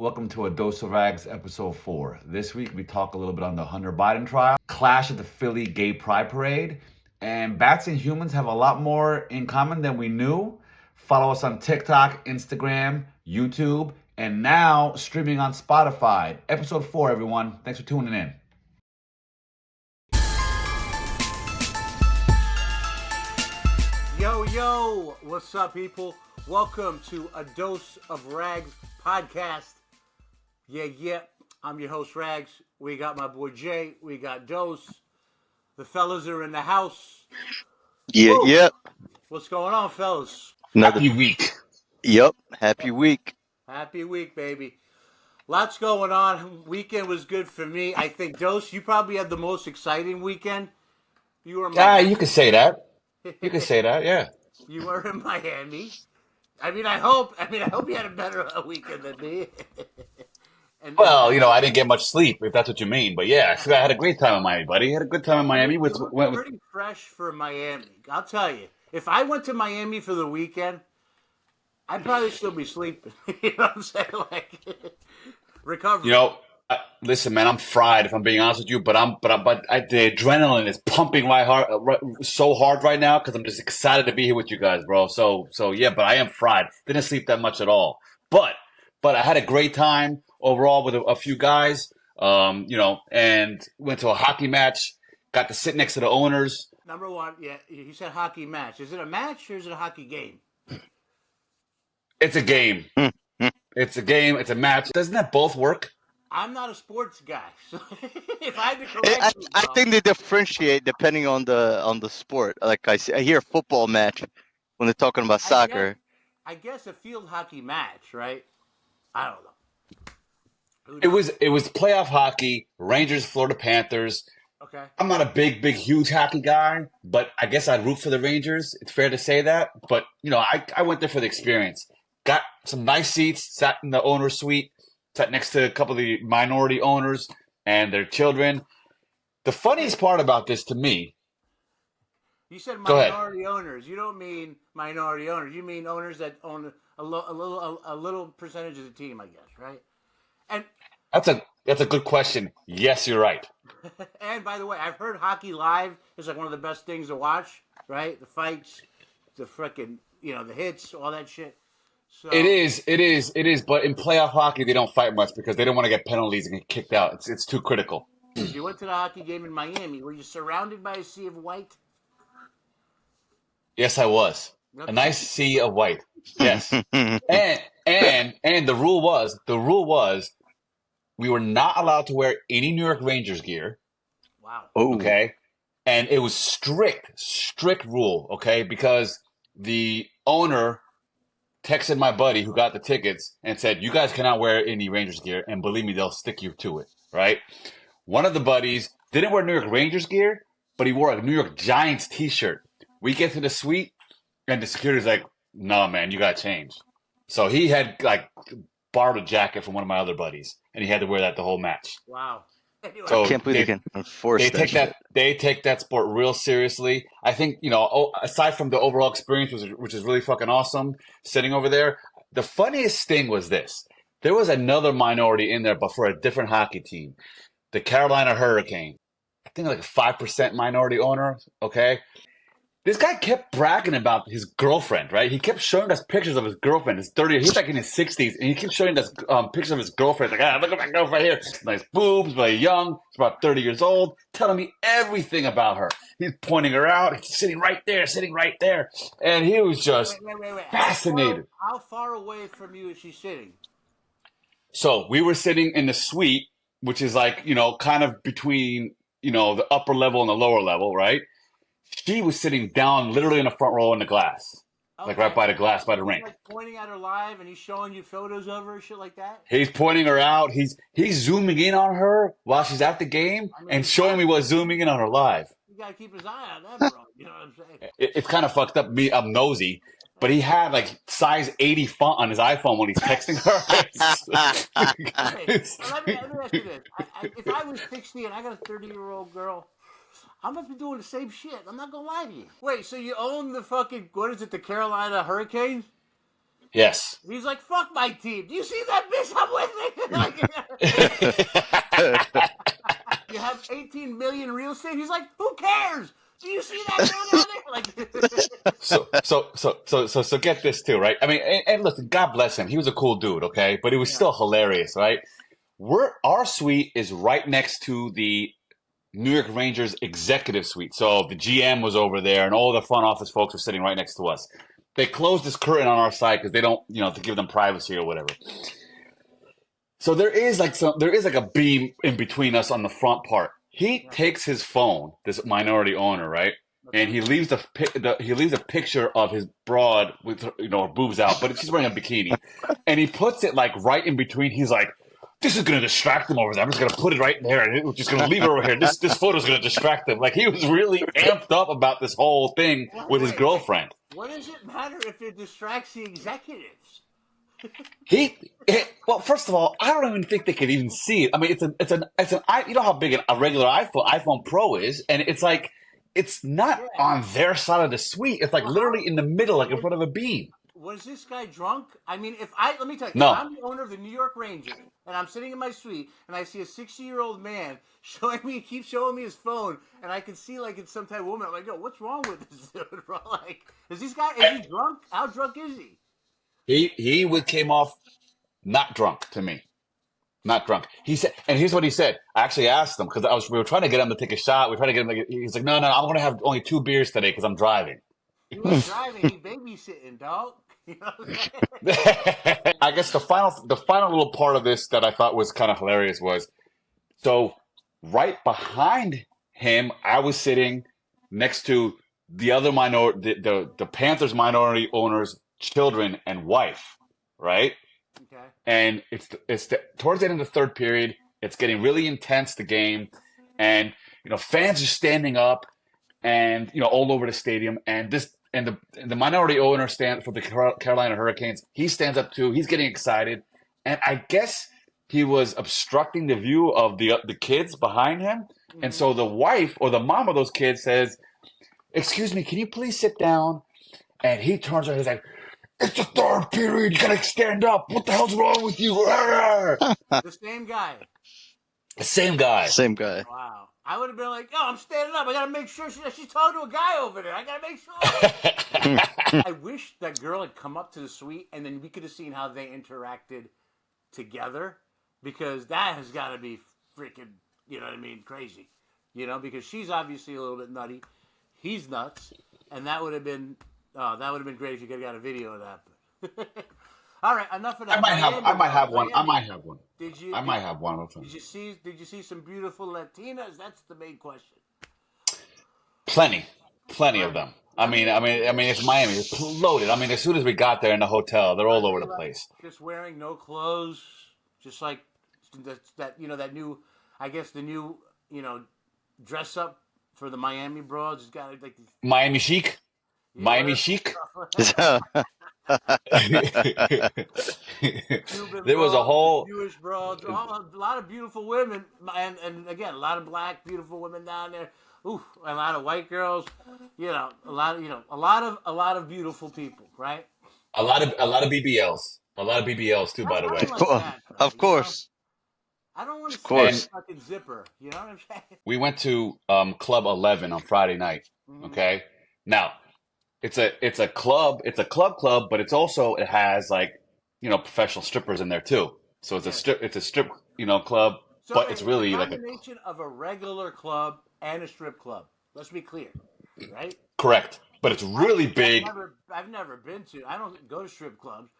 Welcome to A Dose of Rags, episode 4. This week we talk a little bit on the Hunter Biden trial, clash at the Philly Gay Pride Parade, and bats and humans have a lot more in common than we knew. Follow us on TikTok, Instagram, YouTube, and now streaming on Spotify. Episode 4, everyone. Thanks for tuning in. Yo, what's up, people? Welcome to A Dose of Rags podcast. Yeah, I'm your host, Rags. We got my boy Jay. We got Dose. The fellas are in the house. Yep. What's going on, fellas? Happy week. Yep. Happy week. Happy week, baby. Lots going on. Weekend was good for me. I think, Dose, you probably had the most exciting weekend. You were in You could say that. You could say that, yeah. You were in Miami. I hope you had a better weekend than me. Well, I didn't get much sleep, if that's what you mean. But yeah, I had a great time in Miami, buddy. I had a good time in Miami. You look pretty fresh for Miami. I'll tell you. If I went to Miami for the weekend, I'd probably still be sleeping. You know what I'm saying? Like, recovery. Listen, man, I'm fried if I'm being honest with you. But the adrenaline is pumping so hard right now because I'm just excited to be here with you guys, bro. So yeah, but I am fried. Didn't sleep that much at all. But I had a great time overall with a few guys. And went to a hockey match. Got to sit next to the owners. Number one, yeah, you said hockey match. Is it a match or is it a hockey game? It's a game. It's a game. It's a match. Doesn't that both work? I'm not a sports guy, so if I had to correct you, I think they differentiate depending on the sport. Like I hear football match when they're talking about soccer. I guess a field hockey match, right? I don't know. It was playoff hockey. Rangers, Florida Panthers. Okay. I'm not a big, huge hockey guy, but I guess I'd root for the Rangers. It's fair to say that. But I went there for the experience. Got some nice seats. Sat in the owner's suite. Sat next to a couple of the minority owners and their children. The funniest part about this to me. You said minority owners. You don't mean minority owners. You mean owners that own a little percentage of the team, I guess, right? And that's a good question. Yes, you're right. And by the way, I've heard hockey live is like one of the best things to watch, right? The fights, the frickin', the hits, all that shit. So, It is. But in playoff hockey, they don't fight much because they don't want to get penalties and get kicked out. It's too critical. You went to the hockey game in Miami. Were you surrounded by a sea of white? Yes, I was. A nice sea of white. Yes. and the rule was we were not allowed to wear any New York Rangers gear. Wow. Oh. Okay. And it was strict rule, okay? Because the owner texted my buddy who got the tickets and said, you guys cannot wear any Rangers gear, and believe me, they'll stick you to it, right? One of the buddies didn't wear New York Rangers gear, but he wore a New York Giants t-shirt. We get to the suite, and the security's like, no, man, you got to change. So he had, borrowed a jacket from one of my other buddies, and he had to wear that the whole match. Wow. Anyway. So I can't believe they can enforce that. They take that sport real seriously. I think, aside from the overall experience, which is really fucking awesome, sitting over there, the funniest thing was this. There was another minority in there, but for a different hockey team. The Carolina Hurricane. I think like a 5% minority owner, okay? This guy kept bragging about his girlfriend, right? He kept showing us pictures of his girlfriend. He's like in his 60s, and he keeps showing us pictures of his girlfriend. Like, look at my girlfriend here. Nice boobs, very young. She's about 30 years old. Telling me everything about her. He's pointing her out. He's sitting right there. And he was just fascinated. How far away from you is she sitting? So we were sitting in the suite, which is like, kind of between, the upper level and the lower level, right? She was sitting down literally in the front row in the glass. Okay. Like right by the glass, by the rink. Like pointing at her live and he's showing you photos of her, shit like that? He's pointing her out. He's zooming in on her while she's at the game and showing me what's zooming in on her live. You gotta keep his eye on that, bro. You know what I'm saying? It's kind of fucked up. I'm nosy. But he had like size 80 font on his iPhone when he's texting her. Okay, so let me ask you this. If I was 60 and I got a 30-year-old girl, I'm going to be doing the same shit. I'm not going to lie to you. Wait, so you own the fucking, the Carolina Hurricanes? Yes. He's like, fuck my team. Do you see that bitch I'm with me? So get this too, right? I mean, and listen, God bless him. He was a cool dude, okay? But it was Yeah. still hilarious, right? Our suite is right next to the New York Rangers executive suite. So the GM was over there, and all the front office folks were sitting right next to us. They closed this curtain on our side because they don't, to give them privacy or whatever. So there is like a beam in between us on the front part. He Yeah. takes his phone, this minority owner, right? And Okay. he leaves he leaves a picture of his broad with her boobs out, but she's wearing a bikini, and he puts it like right in between. He's like, "This is gonna distract them over there. I'm just gonna put it right there, and we're just gonna leave it over here. This photo's gonna distract them." Like he was really amped up about this whole thing with his Wait. girlfriend. What does it matter if it distracts the executives? Well, first of all, I don't even think they could even see it. I mean, you know how big a regular iPhone Pro is, and it's like, it's not Yeah. on their side of the suite. It's like literally in the middle, like in front of a beam. Was this guy drunk? I mean, let me tell you, if No. I'm the owner of the New York Rangers and I'm sitting in my suite and I see a 60-year-old man keep showing me his phone, and I can see like it's some type of woman, I'm like, yo, what's wrong with this dude, bro? Like, is he drunk? How drunk is he? He came off not drunk to me. Not drunk. He said, and here's what he said. I actually asked him because we were trying to get him to take a shot. We were trying to get him. He's like, no, I'm going to have only 2 beers today because I'm driving. He was driving, he babysitting, dog. You know what I'm saying? I guess the final little part of this that I thought was kind of hilarious was, so right behind him, I was sitting next to the other the Panthers minority owner's children and wife, right? Okay. And towards the end of the third period, it's getting really intense, the game, and fans are standing up, and all over the stadium, and the minority owner stand for the Carolina Hurricanes. He stands up too. He's getting excited, and I guess he was obstructing the view of the kids behind him, and so the wife or the mom of those kids says, "Excuse me, can you please sit down?" And he turns around, he's like, "It's the third period. You gotta stand up. What the hell's wrong with you?" The same guy. The same guy. Same guy. Wow. I would have been like, yo, I'm standing up. I got to make sure she's talking to a guy over there. I got to make sure. I wish that girl had come up to the suite and then we could have seen how they interacted together, because that has got to be freaking, you know what I mean, crazy. Because she's obviously a little bit nutty. He's nuts. And that would have been great if you could have got a video of that. All right, enough of that. I might have one. I might have one. I might have one of them. Did you see some beautiful Latinas? That's the main question. Plenty of them. I mean, it's Miami. It's loaded. I mean, as soon as we got there in the hotel, they're all over the place. Just wearing no clothes, just like that new, I guess the new, dress up for the Miami broads. It's got like Miami chic. Miami chic. There was a whole Jewish broads, a lot of beautiful women, and again, a lot of black beautiful women down there. Ooh, a lot of white girls. A lot of beautiful people, right? a lot of BBLs too, by the way. Of course. I don't want to see a fucking zipper. You know what I'm saying? We went to Club 11 on Friday night. Okay, now. It's a club, but it has like, professional strippers in there too. So it's a strip, club, so but it's really a like combination of a regular club and a strip club. Let's be clear, right? correct, but it's really big. I've never been to. I don't go to strip clubs,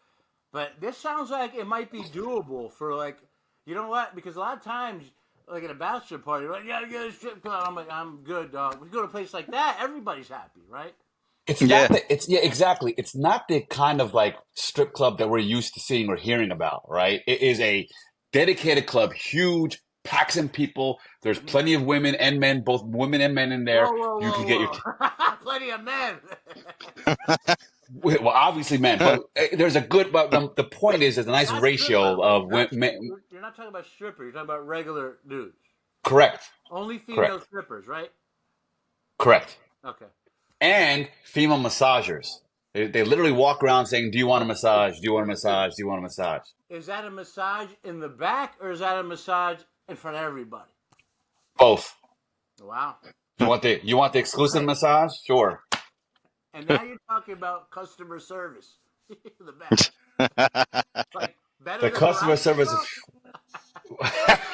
but this sounds like it might be doable for like, you know what? Because a lot of times, like at a bachelor party, like, you gotta go to a strip club. I'm like, I'm good, dog. When you go to a place like that, everybody's happy, right? Exactly. It's not the kind of like strip club that we're used to seeing or hearing about, right? It is a dedicated club, huge, packs in people. There's plenty of women and men, both women and men in there. Whoa, you can get your plenty of men. well, obviously men, but there's a good. But the point is, there's a nice ratio of men. You're not talking about strippers. You're talking about regular dudes. Correct. Only female strippers, right? Correct. Okay. And female massagers. They literally walk around saying, "Do you want a massage? Do you want a massage? Do you want a massage?" Is that a massage in the back, or is that a massage in front of everybody? Both. Wow. You want the exclusive massage? Sure. And now you're talking about customer service. The best. Like, better The than where customer I came service from? is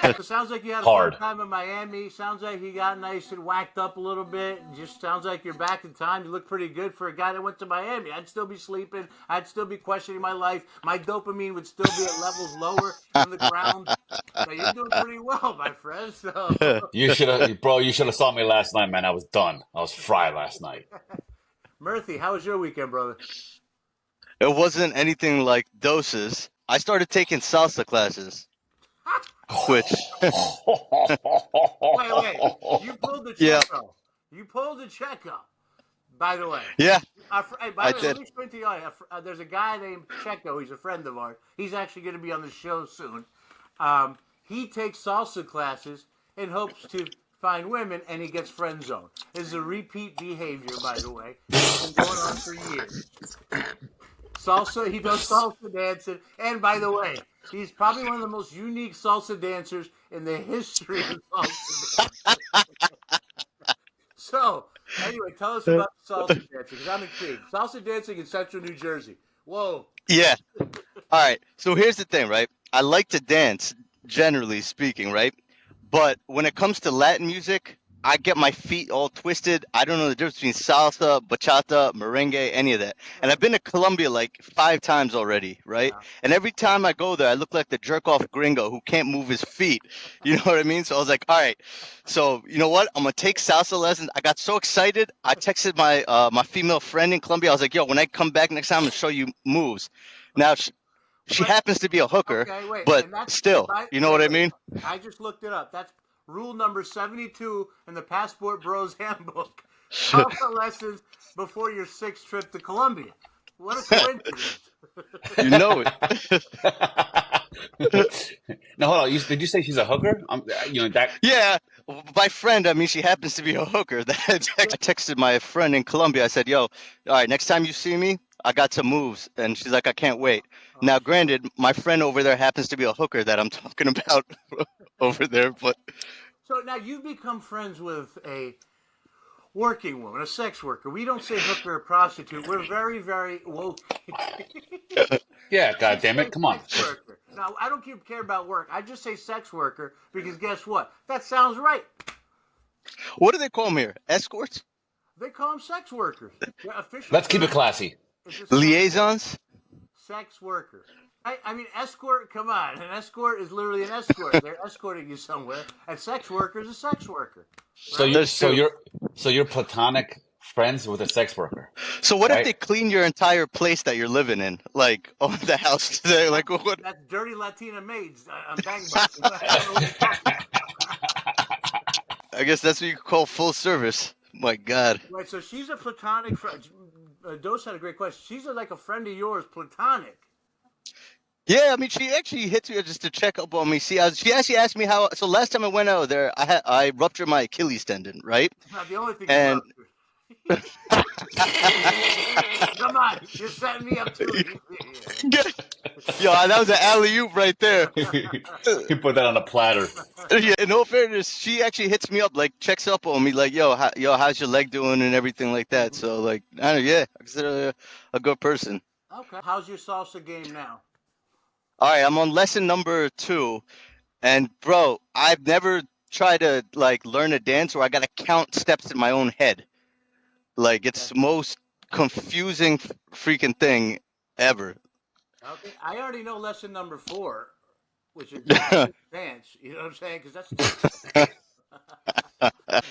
So it sounds like you had a fun hard. time in Miami. Sounds like you got nice and whacked up a little bit. Just sounds like you're back in time. You look pretty good for a guy that went to Miami. I'd still be sleeping. I'd still be questioning my life. My dopamine would still be at levels lower than the ground. So you're doing pretty well, my friend. So You should have, bro. You should have saw me last night, man. I was done. I was fried last night. Murphy, how was your weekend, brother? It wasn't anything like doses. I started taking salsa classes, which, Wait. You pulled the yeah, Checo. You pulled the Checo. By the way. yeah, By I the way, let did. me explain to you. There's a guy named Checo. He's a friend of ours. He's actually going to be on the show soon. He takes salsa classes in hopes to find women, and he gets friend zoned. This is a repeat behavior, by the way. It's been going on for years. Salsa, he does salsa dancing, and by the way, he's probably one of the most unique salsa dancers in the history of salsa dancing. So, anyway, tell us about salsa dancing, because I'm intrigued. Salsa dancing in central New Jersey. Whoa. Yeah. All right. So here's the thing, right? I like to dance, generally speaking, right? But when it comes to Latin music, I get my feet all twisted. I don't know the difference between salsa, bachata, merengue, any of that. And I've been to Colombia like 5 times already, right? Wow. And every time I go there, I look like the jerk off gringo who can't move his feet. You know what I mean? So I was like, all right. So you know what? I'm gonna take salsa lessons. I got so excited. I texted my female friend in Colombia. I was like, yo, when I come back next time, I'm gonna show you moves. Now she But, happens to be a hooker, okay, wait, but and that's still, you know what I wait. mean? I just looked it up. That's rule number 72 in the Passport Bros Handbook. Salsa lessons before your sixth trip to Colombia. What a coincidence! You know it. Now hold on. Did you say she's a hooker? You know that. Yeah, my friend, I mean, she happens to be a hooker. I texted my friend in Colombia. I said, yo, all right, next time you see me, I got some moves. And she's like, I can't wait. Oh, Now, granted, my friend over there happens to be a hooker that I'm talking about over there, but so now you've become friends with a working woman, a sex worker. We don't say hooker or prostitute. We're very, very woke. Yeah, We God damn say it! Come on. sex worker. Now, I don't care about work. I just say sex worker because guess what? That sounds right. what do they call them here? Escorts? They call them sex workers. Their official Let's keep it term classy. is a Liaisons? sex worker. I mean, escort, come on. An escort is literally an escort. They're escorting you somewhere. A sex worker is a sex worker. So Right? you, That's so true. you're platonic friends with a sex worker, So what if right? they clean your entire place that you're living in? Like, oh, the house? Like, what? That's dirty Latina maids on Bang Bus. I don't know what you're talking about. I guess that's what you call full service. My God. Right, so she's a platonic friend. Dose had a great question. She's like a friend of yours, platonic. Yeah, I mean, she actually hit me just to check up on me. See, she actually asked me how. So last time I went out there, I ruptured my Achilles tendon, right? It's not the only thing you And love. Come on, you're setting me up too. yo, that was an alley oop right there. You put that on a platter. Yeah, in all fairness, she actually hits me up, like checks up on me, like, yo, how's your leg doing and everything like that. So, like, I don't know, yeah, I consider her a good person. Okay. How's your salsa game now? All right, I'm on lesson number 2, and bro, I've never tried to like learn a dance where I gotta count steps in my own head. Like, it's the most confusing freaking thing ever. Okay. I already know lesson number 4, which is dance. You know what I'm saying? Because that's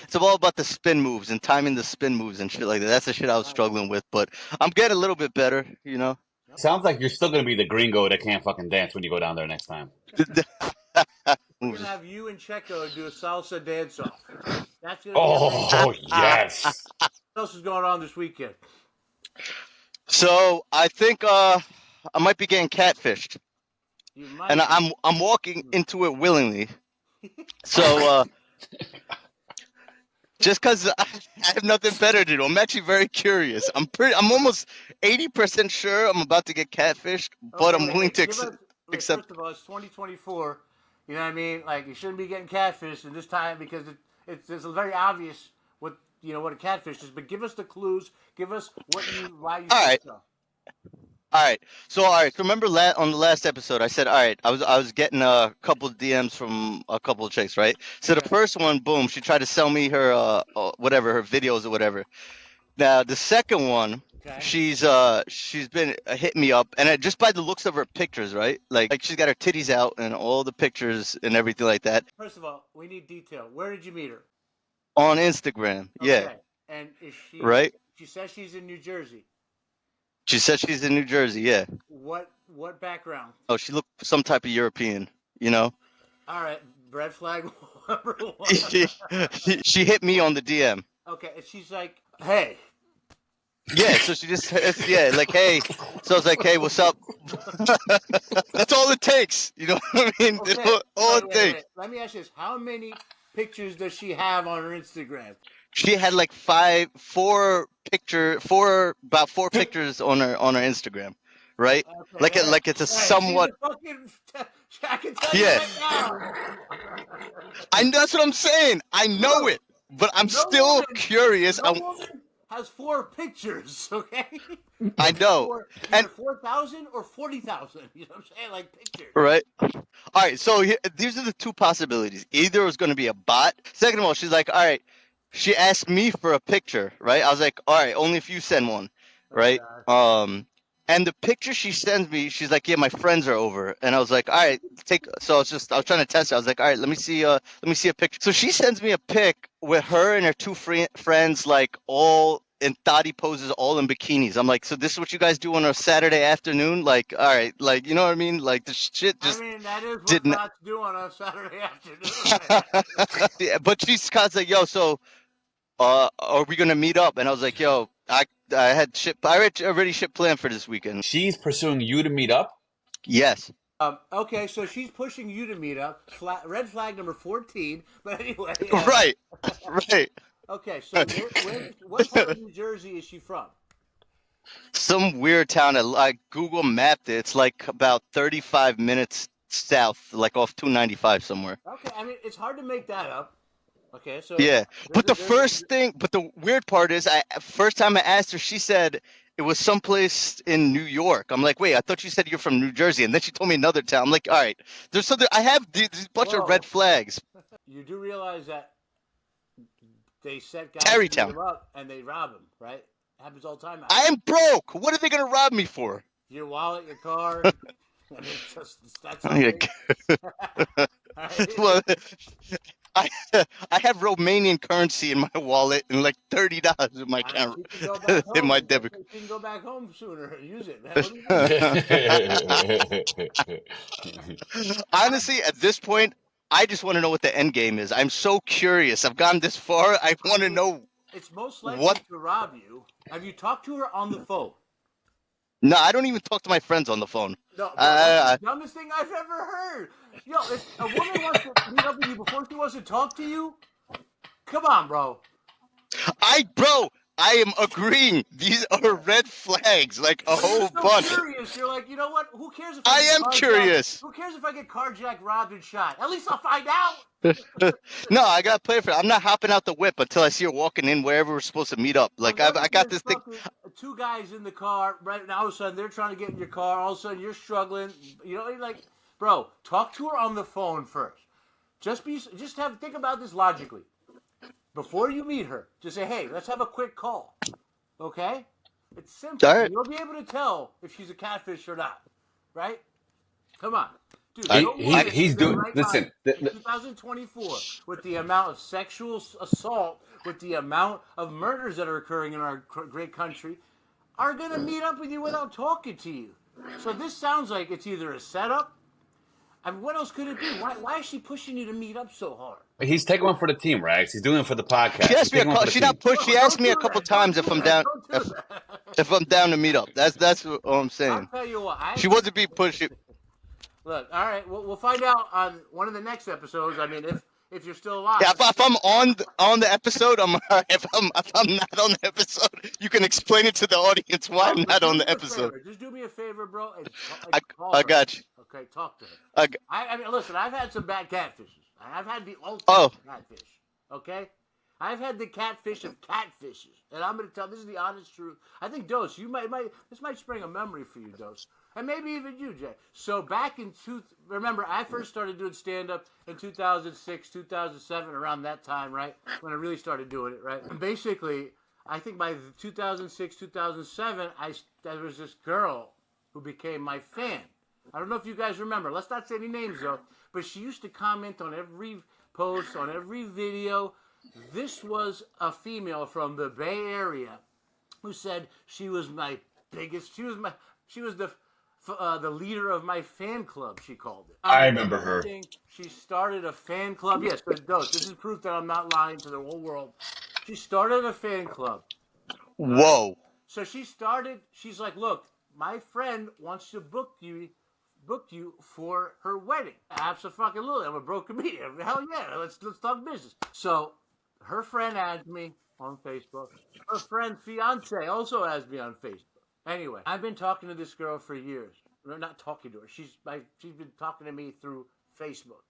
It's all about the spin moves and timing the spin moves and shit like that. That's the shit I was struggling with, but I'm getting a little bit better, you know. Sounds like you're still gonna be the gringo that can't fucking dance when you go down there next time. we're gonna have you and Checo do a salsa dance off. That's gonna be amazing. Oh yes. What else is going on this weekend? So I think I might be getting catfished, You might. and I'm walking into it willingly. So just because I have nothing better to do, I'm actually very curious. I'm almost 80% sure I'm about to get catfished, but I'm willing to accept. First of all, it's 2024. You know what I mean? Like, you shouldn't be getting catfish in this time because it's very obvious what what a catfish is, but give us the clues. Give us why you All think right. so. All right. So remember on the last episode, I said, all right, I was getting a couple DMs from a couple of chicks, right? So the Okay. first one, boom, she tried to sell me her whatever, her videos or whatever. Now the second one, Okay. she's been hitting me up, and just by the looks of her pictures, right? Like she's got her titties out and all the pictures and everything like that First of all, we need detail. Where did you meet her? on Instagram. Yeah, Okay. And is she? right. She says she's in New Jersey. She said she's in New Jersey. Yeah. What background? Oh, she looked some type of European, you know. All right, red flag number one. She hit me on the DM. Okay, and she's like, "Hey." Yeah, so she just like, hey. So I was like, hey, what's up? That's all it takes. You know what I mean? Okay. That's all it takes. Wait. Let me ask you this: how many pictures does she have on her Instagram? She had like about four pictures on her Instagram, right? Okay, Like it's a somewhat. I can tell you Yeah. right now. That's what I'm saying. I know it, but I'm still curious. No woman has 4 pictures, okay? I know. Either 4,000 or 40,000. You know what I'm saying? Like pictures. Right. All right. So these are the two possibilities. Either it was going to be a bot. Second of all, she's like, all right. She asked me for a picture, right? I was like, all right, only if you send one, right? And the picture she sends me, she's like, yeah, my friends are over, and I was like, all right, So I was trying to test it. I was like, all right, let me see a picture. So she sends me a pic with her and her two friends, like all in thotty poses, all in bikinis. I'm like, so this is what you guys do on a Saturday afternoon? Like, all right, like, you know what I mean? Like the shit just. I mean, that is what thoughts do on a Saturday afternoon. Yeah, but she's constantly like, yo, so. Are we gonna meet up? And I was like, yo, I had shit. I already shit planned for this weekend. She's pursuing you to meet up? Yes. Okay, so she's pushing you to meet up. Red flag number 14. But anyway. Right. Okay, so what part of New Jersey is she from? Some weird town. I Google mapped it. It's like about 35 minutes south, like off 295 somewhere. Okay, I mean, it's hard to make that up. Okay, so yeah, but the weird part is, first time I asked her, she said it was someplace in New York. I'm like, wait, I thought you said you're from New Jersey, and then she told me another town. I'm like, all right, I have this bunch of red flags. You do realize that they set guys Tarrytown up and they rob them, right? Happens all the time. I am broke. What are they gonna rob me for? Your wallet, your car. I mean, that's well, I have Romanian currency in my wallet and like $30 in my account in my debit. You can go back home sooner and use it, man. Honestly, at this point, I just want to know what the end game is. I'm so curious. I've gone this far. I want to know. It's most likely to rob you. Have you talked to her on the phone? No, I don't even talk to my friends on the phone. No, that's the dumbest thing I've ever heard. Yo, if a woman wants to meet up with you before she wants to talk to you, come on, bro. I am agreeing. These are red flags, like a whole bunch. Curious. You're like, you know what? Who cares if I am curious. Who cares if I get carjacked, robbed, and shot? At least I'll find out. No, I gotta play for it. I'm not hopping out the whip until I see her walking in wherever we're supposed to meet up. Like I got this thing. 2 guys in the car right now. All of a sudden, they're trying to get in your car. All of a sudden, you're struggling. You know, like, bro, talk to her on the phone first. Think about this logically. Before you meet her, just say, "Hey, let's have a quick call." Okay? It's simple. All right. You'll be able to tell if she's a catfish or not. Right? Come on. Dude, he's doing. Listen, 2024, with the amount of sexual assault, with the amount of murders that are occurring in our great country, are going to meet up with you without talking to you. So this sounds like it's either a setup. I mean, what else could it be? Why is she pushing you to meet up so hard? He's taking one for the team, Rags. He's doing it for the podcast. She asked me She asked me a couple times if I'm down. If I'm down to meet up. That's what I'm saying. I'll tell you what. She wasn't being pushy. Look, all right, we'll find out on one of the next episodes. I mean, if you're still alive. Yeah, if I'm on the episode, I'm all right. If I'm not on the episode, you can explain it to the audience why I'm not on the episode. Just do me a favor, bro. And I got you. Okay, talk to her. I mean, listen, I've had some bad catfishes. I've had the ultimate catfish. Okay, I've had the catfish of catfishes, and I'm going to tell. This is the honest truth. I think Dose, you might this might spring a memory for you, Dose, and maybe even you, Jay. So back in remember I first started doing stand up in 2006, 2007, around that time, right? When I really started doing it, right? And basically, I think by 2006, 2007, there was this girl who became my fan. I don't know if you guys remember. Let's not say any names though, but she used to comment on every post, on every video. This was a female from the Bay Area who said she was my biggest. She was the leader of my fan club. She called it. I remember her. She started a fan club. Yes, but this is proof that I'm not lying to the whole world. She started a fan club. Whoa. So she's like, look, my friend wants to book you for her wedding. Absolutely. I'm a broke comedian. Hell yeah. Let's talk business. So her friend adds me on Facebook. Her friend's fiance also adds me on Facebook. Anyway, I've been talking to this girl for years. No, not talking to her. She's been talking to me through Facebook,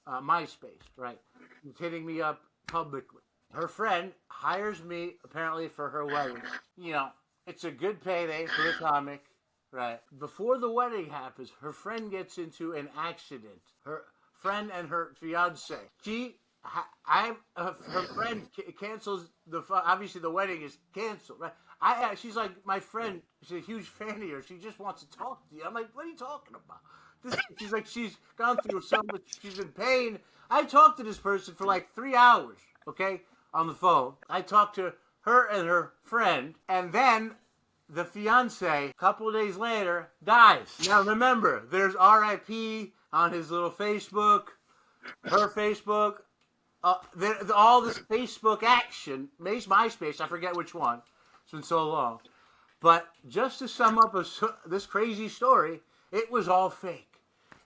MySpace, right? She's hitting me up publicly. Her friend hires me apparently for her wedding. You know, it's a good payday for a comic, right? Before the wedding happens, her friend gets into an accident. Her friend and her fiance. Her friend cancels obviously the wedding is canceled, right? She's like my friend. She's a huge fan of yours. She just wants to talk to you. I'm like, what are you talking about? She's like, she's gone through so much. She's in pain. I talked to this person for like 3 hours, okay, on the phone. I talked to her and her friend, and then the fiance, a couple of days later, dies. Now remember, there's RIP on his little Facebook, her Facebook. All this Facebook action, MySpace, I forget which one. It's been so long. But just to sum up this crazy story, it was all fake.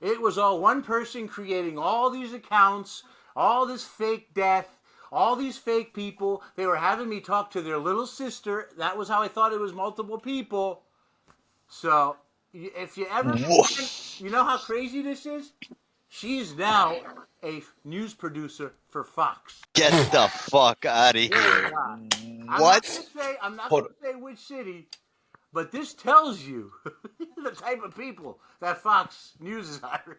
It was all one person creating all these accounts, all this fake death, all these fake people. They were having me talk to their little sister. That was how I thought it was multiple people. So if you ever, you know how crazy this is? She's now a news producer for Fox. Get the fuck out of here. What? I'm not going to say which city, but this tells you the type of people that Fox News is hiring.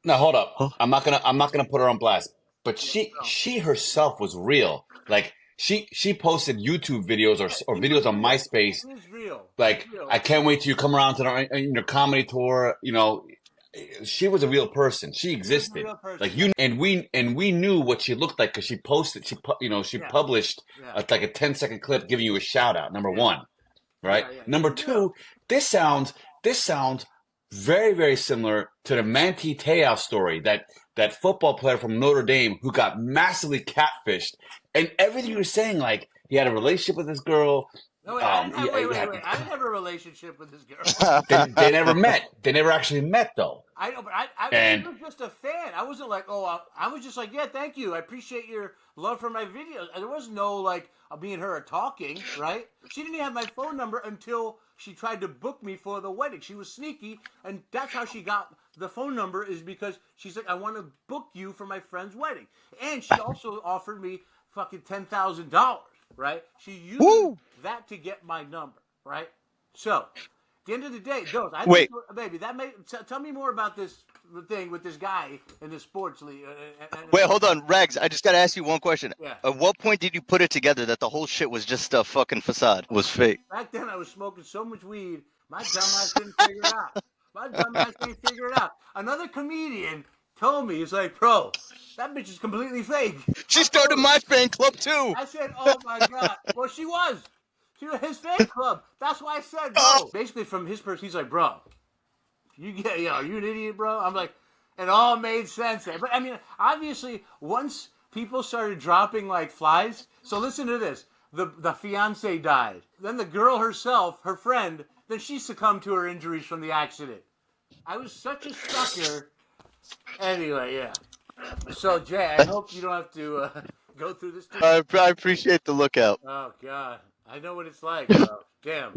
Now hold up. I'm not gonna put her on blast, but she herself was real. Like she posted YouTube videos or videos on MySpace. It was real. Like, I can't wait till you come around to the comedy tour. You know, she was a real person. She existed. Like and we knew what she looked like because she posted. She published like a 10-second clip giving you a shout out. Number one, right? Number two, this sounds very, very similar to the Manti Te'o story, that football player from Notre Dame who got massively catfished, and everything you were saying, like he had a relationship with this girl. No, wait, I didn't have a relationship with this girl. They never met. They never actually met, though. I know, but I was just a fan. I wasn't like, I was just like, yeah, thank you. I appreciate your love for my videos. And there was no, like, me and her talking, right? She didn't even have my phone number until she tried to book me for the wedding. She was sneaky, and that's how she got the phone number, is because she's like, I want to book you for my friend's wedding. And she also offered me fucking $10,000. Right? She used that to get my number, right? So, at the end of the day, Wait. Baby, tell me more about this thing with this guy in the sports league. Wait, hold on, Rags. I just got to ask you one question. Yeah. At what point did you put it together that the whole shit was just a fucking facade, was fake? Back then, I was smoking so much weed, my dumbass couldn't figure it out. Another comedian told me, he's like, bro, that bitch is completely fake. She started my fan club too. I said, oh my God. Well, she was his fan club. That's why I said, bro. Basically, from his person, he's like, bro, are you an idiot, bro? I'm like, it all made sense. But I mean, obviously, once people started dropping like flies. So listen to this. The fiance died. Then the girl herself, her friend, then she succumbed to her injuries from the accident. I was such a sucker. Anyway, yeah. So, Jay, I hope you don't have to go through this. I appreciate the lookout. Oh, God. I know what it's like, bro. Damn.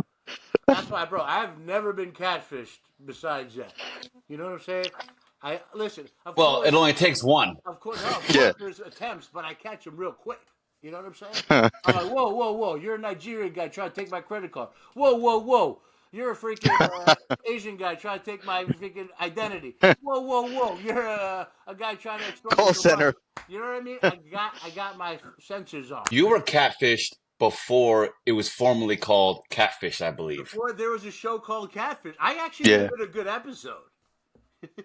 That's why, bro, I've never been catfished besides that. You know what I'm saying? Listen. Of Well, course, it only takes one. of course, no, of Yeah. course, there's attempts, but I catch them real quick. You know what I'm saying? I'm like, whoa, whoa, whoa! You're a Nigerian guy trying to take my credit card. Whoa, whoa, whoa! You're a freaking Asian guy trying to take my freaking identity. Whoa, whoa, whoa! You're a guy trying to extort me Call for money. center. You know what I mean? I got my sensors on. You were catfished before it was formally called Catfish, I believe. Before there was a show called Catfish, I actually Yeah. did a good episode.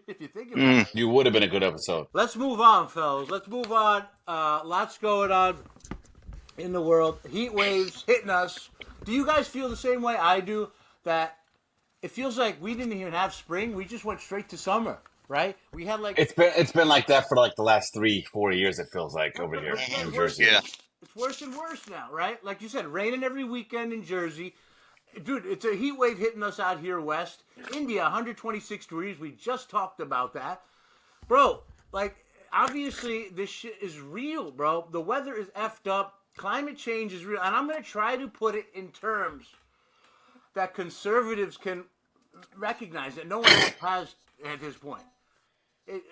If you think about Mm. it. You would have been a good episode. Let's move on, fellas. Let's move on. Lots going on in the world. Heat waves hitting us. Do you guys feel the same way I do? That it feels like we didn't even have spring. We just went straight to summer, right? We had like It's been like that for like the last 3-4 years. It feels like over here It's in getting New worse. Jersey. Yeah. It's worse and worse now, right? Like you said, raining every weekend in Jersey. Dude, it's a heat wave hitting us out here west. India, 126 degrees. We just talked about that. Bro, like, obviously, this shit is real, bro. The weather is effed up. Climate change is real. And I'm going to try to put it in terms that conservatives can recognize that no one else has at this point.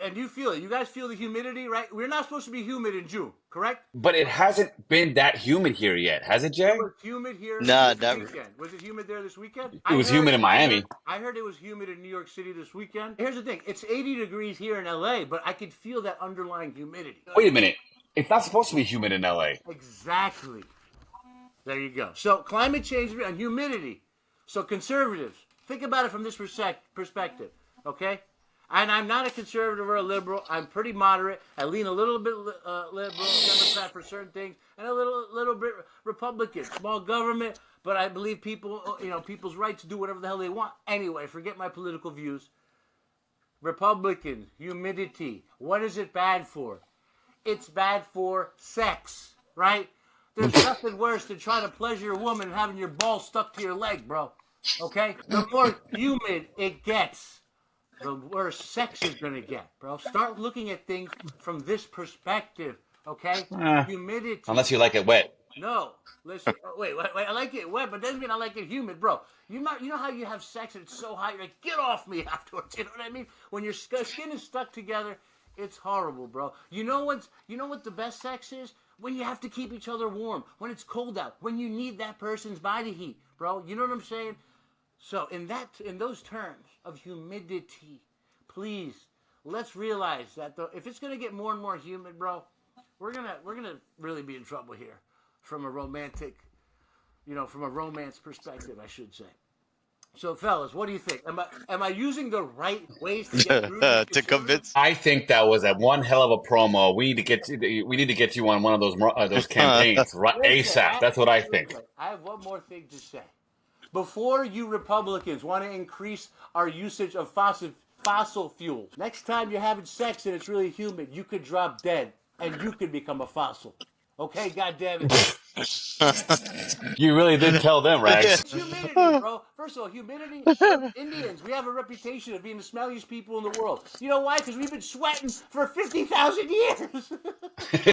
And you feel it. You guys feel the humidity, right? We're not supposed to be humid in June, correct? But it hasn't been that humid here yet, has it, Jay? It was humid here Nah, this never. weekend. Was it humid there this weekend? It was humid in Miami. I heard it was humid in New York City this weekend. Here's the thing. It's 80 degrees here in LA, but I could feel that underlying humidity. Wait a minute. It's not supposed to be humid in LA. Exactly. There you go. So climate change and humidity. So conservatives, think about it from this perspective, okay? And I'm not a conservative or a liberal. I'm pretty moderate. I lean a little bit liberal, Democrat for certain things, and a little bit Republican. Small government, but I believe people's right to do whatever the hell they want. Anyway, forget my political views. Republican, humidity. What is it bad for? It's bad for sex, right? There's nothing worse than trying to pleasure a woman and having your balls stuck to your leg, bro. Okay? The more humid it gets, the worse sex is going to get, bro. Start looking at things from this perspective, okay? Humidity. Unless you like it wet. No. Listen. Wait. I like it wet, but doesn't mean I like it humid, bro. You know how you have sex and it's so hot, you're like, get off me afterwards. You know what I mean? When your skin is stuck together, it's horrible, bro. You know what the best sex is? When you have to keep each other warm, when it's cold out, when you need that person's body heat, bro. You know what I'm saying? So in those terms of humidity, please, let's realize that if it's gonna get more and more humid, bro, we're gonna really be in trouble here from a romantic, from a romance perspective, I should say. So, fellas, what do you think? Am I using the right ways to get through To convince. I think that was a one hell of a promo. We need to get you on one of those campaigns right ASAP. That's what I think. I have one more thing to say. Before you Republicans want to increase our usage of fossil fuels, next time you're having sex and it's really humid, you could drop dead and you could become a fossil. Okay, goddammit. You really did tell them, Rags. It's humidity, bro. First of all, humidity. Indians, we have a reputation of being the smelliest people in the world. You know why? Because we've been sweating for 50,000 years.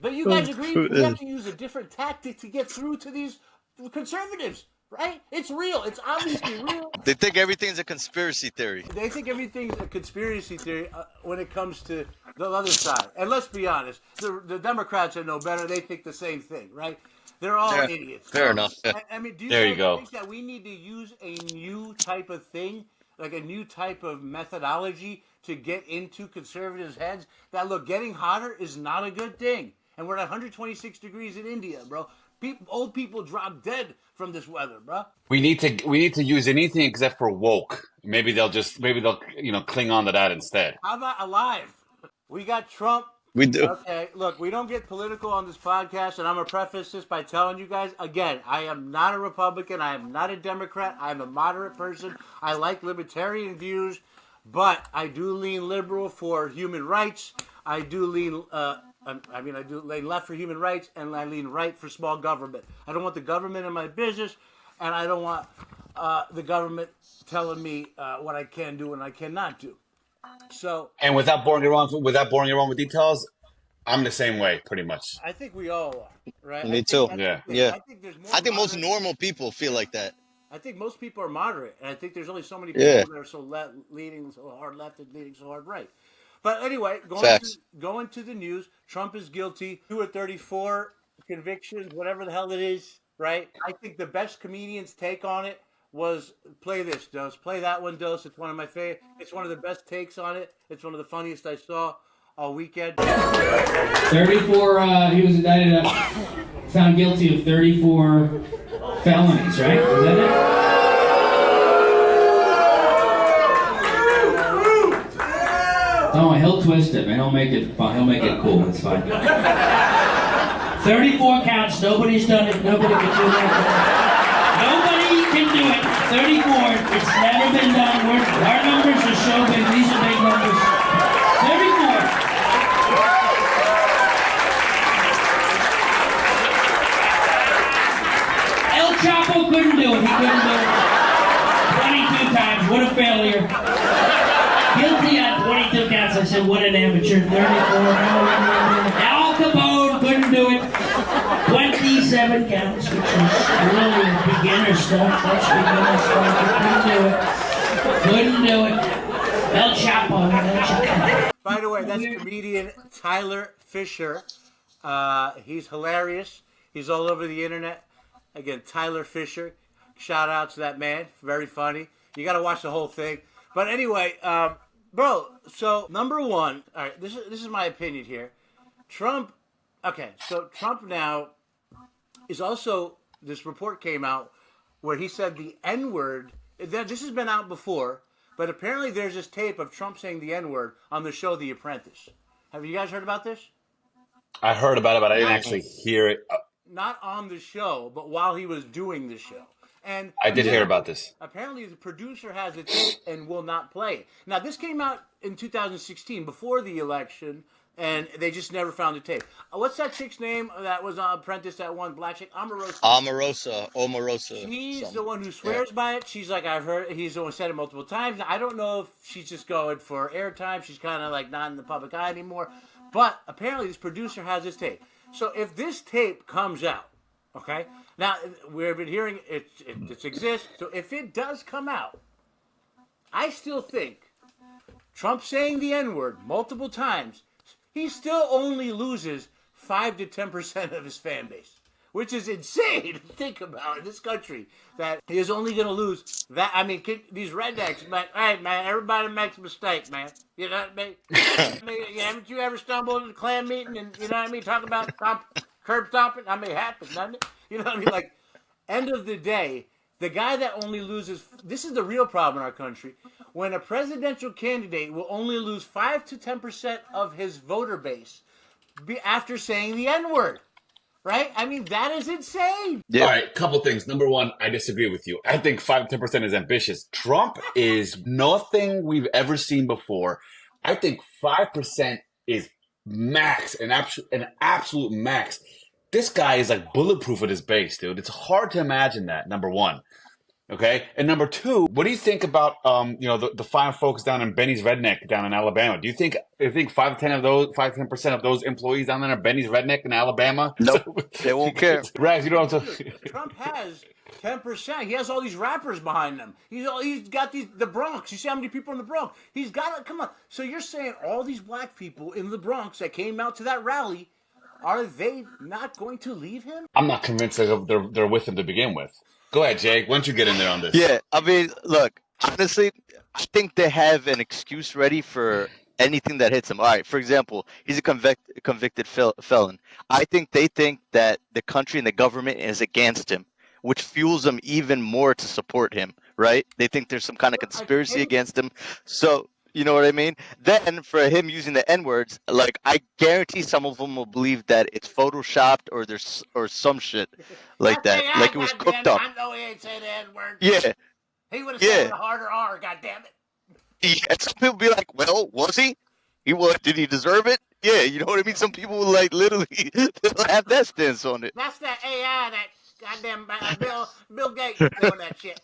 But you guys agree we have to use a different tactic to get through to these conservatives, right? It's real. It's obviously real. They think everything's a conspiracy theory. They think everything's a conspiracy theory when it comes to the other side. And let's be honest, the Democrats are no better. They think the same thing, right? They're all idiots. Fair enough. I mean, do you There you go. think that we need to use a new type of thing, like a new type of methodology to get into conservatives' heads? That, look, getting hotter is not a good thing. And we're at 126 degrees in India, bro. Old people drop dead from this weather, bro. We need to use anything except for woke. Maybe they'll cling on to that instead. How about alive? We got Trump. We do. Okay, look, we don't get political on this podcast, and I'm going to preface this by telling you guys, again, I am not a Republican. I am not a Democrat. I'm a moderate person. I like libertarian views, but I do lean liberal for human rights. I do lean, I do lean left for human rights, and I lean right for small government. I don't want the government in my business, and I don't want the government telling me what I can do and I cannot do. So, And without boring you around with details, I'm the same way, pretty much. I think we all are, right? Me too. Yeah. I think there's more I think most moderate- normal people feel like that. I think most people are moderate, and I think there's only so many people Yeah. that are leaning so hard left and leaning so hard right. But anyway, Facts. going to the news. Trump is guilty. 2 or 34 convictions, whatever the hell it is, right? I think the best comedian's take on it was play this, Dose. Play that one, Dose. It's one of my favorite. It's one of the best takes on it. It's one of the funniest I saw all weekend. 34, he was indicted, found guilty of 34 felonies, right? Is that it? Oh, he'll twist it, man. He'll make it cool. It's fine. 34 counts. Nobody's done it. Nobody can do that. Nobody can do it. 34. It's never been done. Our numbers are so big. These are big numbers. 34. El Chapo couldn't do it. He couldn't do it. 22 times. What a failure. Guilty on 22 counts. I said, what an amateur. 34. Al Capone couldn't do it. 27 counts, which is really beginner stuff. That's beginner stuff. Couldn't do it. El Chapo. By the way, that's comedian Tyler Fisher. He's hilarious. He's all over the internet. Again, Tyler Fisher. Shout out to that man. Very funny. You got to watch the whole thing. But anyway, bro, so number one, all right, this is my opinion here. Trump now is also, this report came out where he said the N-word. This has been out before, but apparently there's this tape of Trump saying the N-word on the show The Apprentice. Have you guys heard about this? I heard about it, but I didn't actually hear it. Not on the show, but while he was doing the show. And I did hear about this. Apparently, the producer has it and will not play it. Now, this came out in 2016, before the election, and they just never found the tape. What's that chick's name that was on Apprentice, that one black chick? Omarosa. She's something. the one who swears by it. She's like, I've heard, he's the one who said it multiple times. Now, I don't know if she's just going for airtime. She's kind of like not in the public eye anymore. But apparently, this producer has this tape. So if this tape comes out, okay? Now, we've been hearing it exists. So if it does come out, I still think Trump saying the N-word multiple times, he still only loses 5 to 10% of his fan base, which is insane to think about in this country, that he is only going to lose that. I mean, these rednecks, man, hey, man, everybody makes a mistake, man. You know what I mean? Haven't you ever stumbled in a Klan meeting and, you know what I mean, talk about curb stomping? I mean, it happens, doesn't it? You know what I mean? Like, end of the day, the guy that only loses, this is the real problem in our country, when a presidential candidate will only lose 5 to 10% of his voter base after saying the N-word, right? I mean, that is insane. Yeah. All right, couple things. Number one, I disagree with you. I think 5 to 10% is ambitious. Trump is nothing we've ever seen before. I think 5% is max, an absolute max. This guy is like bulletproof at his base, dude. It's hard to imagine that, number one. Okay? And number two, what do you think about the fine folks down in Benny's Redneck down in Alabama? Do you think 5 to 10% of those employees down there are Benny's Redneck in Alabama? Nope. They won't care. Rags, you know what I'm talking. Trump has 10%. He has all these rappers behind him. He's got the Bronx. You see how many people in the Bronx? He's got it. Come on. So you're saying all these black people in the Bronx that came out to that rally, are they not going to leave him? I'm not convinced that they're with him to begin with. Go ahead, Jake. Why don't you get in there on this? Yeah, I mean, look, honestly, I think they have an excuse ready for anything that hits him. All right, for example, he's a convicted felon. I think they think that the country and the government is against him, which fuels them even more to support him, right? They think there's some kind of conspiracy against him. So, you know what I mean? Then for him using the N-words, like, I guarantee some of them will believe that it's photoshopped or some shit like that. Like it was cooked up. I know he ain't saying the N-word. Yeah. He would have said it a harder R, goddammit. Yeah, some people be like, well, was he? Did he deserve it? Yeah, you know what I mean? Some people will like literally have that stance on it. That's that AI, that goddamn Bill Gates doing that shit.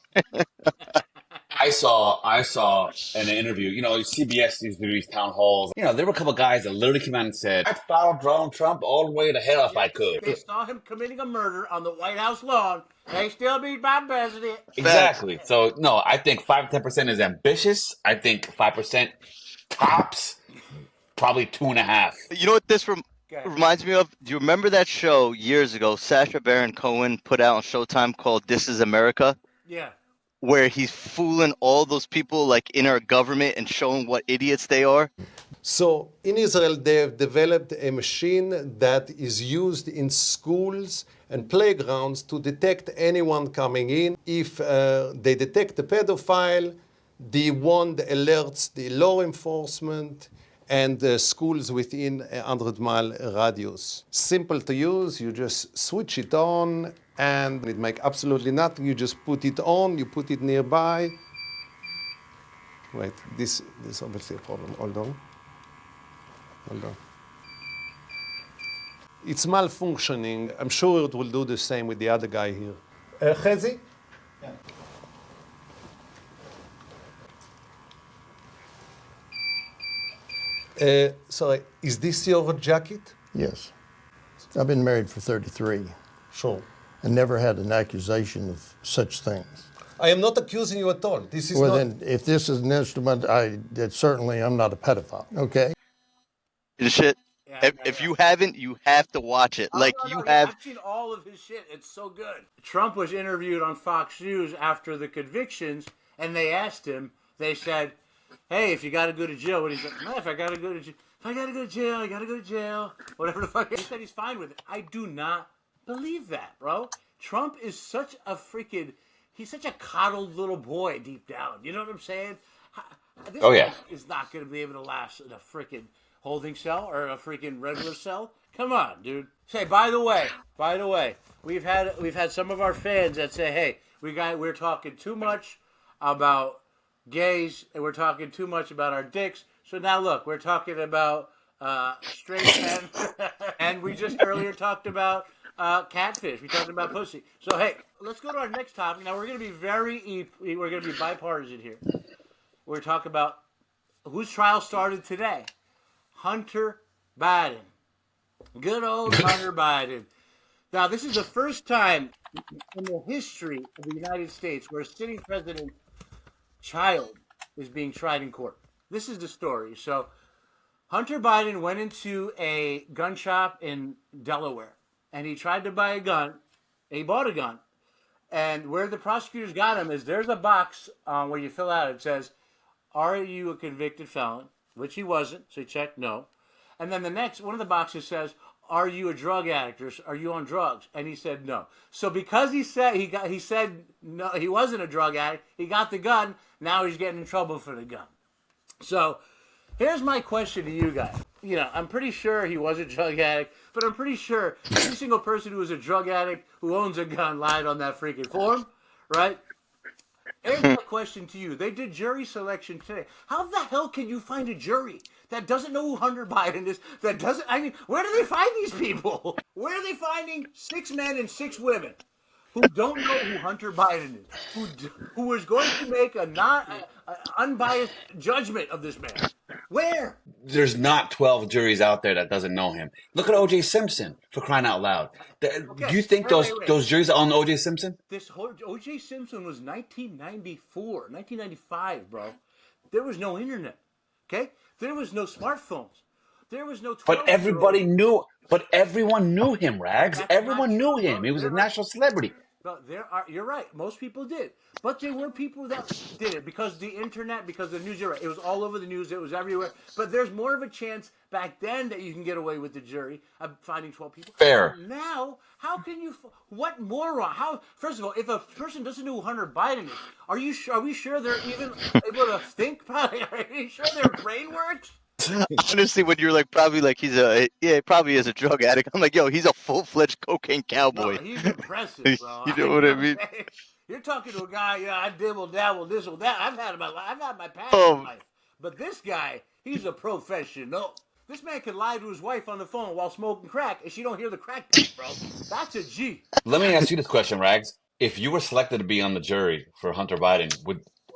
I saw in an interview, CBS used to do these town halls. There were a couple guys that literally came out and said, I'd follow Donald Trump all the way to hell if I could. They saw him committing a murder on the White House lawn. They still be my president. Exactly. So, no, I think 5 to 10% is ambitious. I think 5% tops. probably 2.5. You know what this ahead. reminds me of? Do you remember that show years ago Sacha Baron Cohen put out on Showtime called This Is America? Yeah. Where he's fooling all those people like in our government and showing what idiots they are? So in Israel, they have developed a machine that is used in schools and playgrounds to detect anyone coming in. If they detect a pedophile, the wand alerts the law enforcement and schools within a 100-mile radius. Simple to use, you just switch it on and it makes absolutely nothing. You just put it on, you put it nearby. Wait, this is obviously a problem. Hold on. It's malfunctioning. I'm sure it will do the same with the other guy here. Chezi? Sorry, is this your jacket? Yes. I've been married for 33 Sure. and never had an accusation of such things. I am not accusing you at all. This is Well, not... then, if this is an instrument, I'm not a pedophile, okay? And shit. Yeah, If you haven't, you have to watch it. Like you have. I've seen all of his shit. It's so good. Trump was interviewed on Fox News after the convictions, and they asked him. They said, "Hey, if you got to go to jail," what he said, "No, if I got to go to jail, I got to go to jail. Whatever the fuck." He said he's fine with it. I do not believe that, bro. Trump is such a freaking. He's such a coddled little boy deep down. You know what I'm saying? This Oh, yeah. guy is not going to be able to last in a freaking holding cell or a freaking regular cell. Come on, dude. Say, by the way, we've had some of our fans that say, hey, we're talking too much about gays and we're talking too much about our dicks. So now look, we're talking about straight men, and we just earlier talked about catfish. We talked about pussy. So hey, let's go to our next topic. Now we're going to be we're going to be bipartisan here. We're talking about whose trial started today. Hunter Biden. Good old Hunter Biden. Now, this is the first time in the history of the United States where a sitting president's child is being tried in court. This is the story. So, Hunter Biden went into a gun shop in Delaware, and he tried to buy a gun, and he bought a gun. And where the prosecutors got him is there's a box where you fill out, it says, are you a convicted felon? Which he wasn't, so he checked no. And then the next, one of the boxes says, are you a drug addict or are you on drugs? And he said no. So because he said no, he wasn't a drug addict, he got the gun, now he's getting in trouble for the gun. So here's my question to you guys. You know, I'm pretty sure he was a drug addict, but I'm pretty sure every single person who is a drug addict who owns a gun lied on that freaking form, right? Here's my question to you. They did jury selection today. How the hell can you find a jury that doesn't know who Hunter Biden is, that doesn't, I mean, where do they find these people? Where are they finding 6 men and 6 women who don't know who Hunter Biden is, who is going to make a unbiased judgment of this man? Where? There's not 12 juries out there that doesn't know him. Look at O.J. Simpson, for crying out loud. Do you think wait. those juries are on O.J. Simpson? This whole O.J. Simpson was 1994, 1995, bro. There was no internet, okay? There was no smartphones. There was no. But everybody knew. But everyone knew him, Rags. Everyone knew him. He was a national celebrity. But you're right. Most people did. But there were people that did it because the internet, because the news, you're right. It was all over the news. It was everywhere. But there's more of a chance back then that you can get away with the jury of finding 12 people. Fair. Now, how can you, what moron? How, first of all, if a person doesn't know who Hunter Biden is, are we sure they're even able to think? Are you sure their brain works? Honestly, when you're like probably like he probably is a drug addict. I'm like, yo, he's a full-fledged cocaine cowboy. No, he's impressive, bro. You know what I mean? You're talking to a guy, yeah, I dibble dabble this or that. I've had my past life. But this guy, he's a professional. This man can lie to his wife on the phone while smoking crack, and she don't hear the crack tape, bro. That's a G. Let me ask you this question, Rags. If you were selected to be on the jury for Hunter Biden,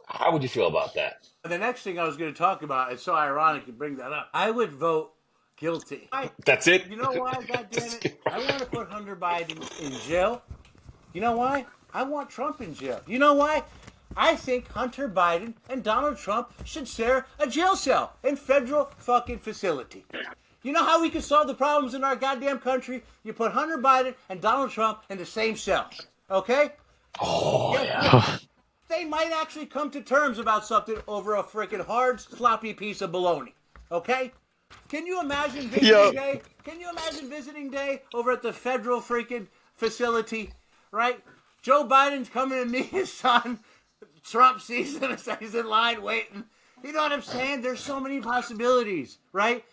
how would you feel about that? The next thing I was going to talk about, it's so ironic you bring that up. I would vote guilty. That's it? You know why, goddammit? I want to put Hunter Biden in jail. You know why? I want Trump in jail. You know why? I think Hunter Biden and Donald Trump should share a jail cell in federal fucking facility. You know how we can solve the problems in our goddamn country? You put Hunter Biden and Donald Trump in the same cell. Okay? Oh, yeah. They might actually come to terms about something over a freaking hard, sloppy piece of bologna. Okay? Can you imagine visiting day? Can you imagine visiting day over at the federal freaking facility? Right? Joe Biden's coming to meet his son. Trump sees him, he's in line waiting. You know what I'm saying? There's so many possibilities, right?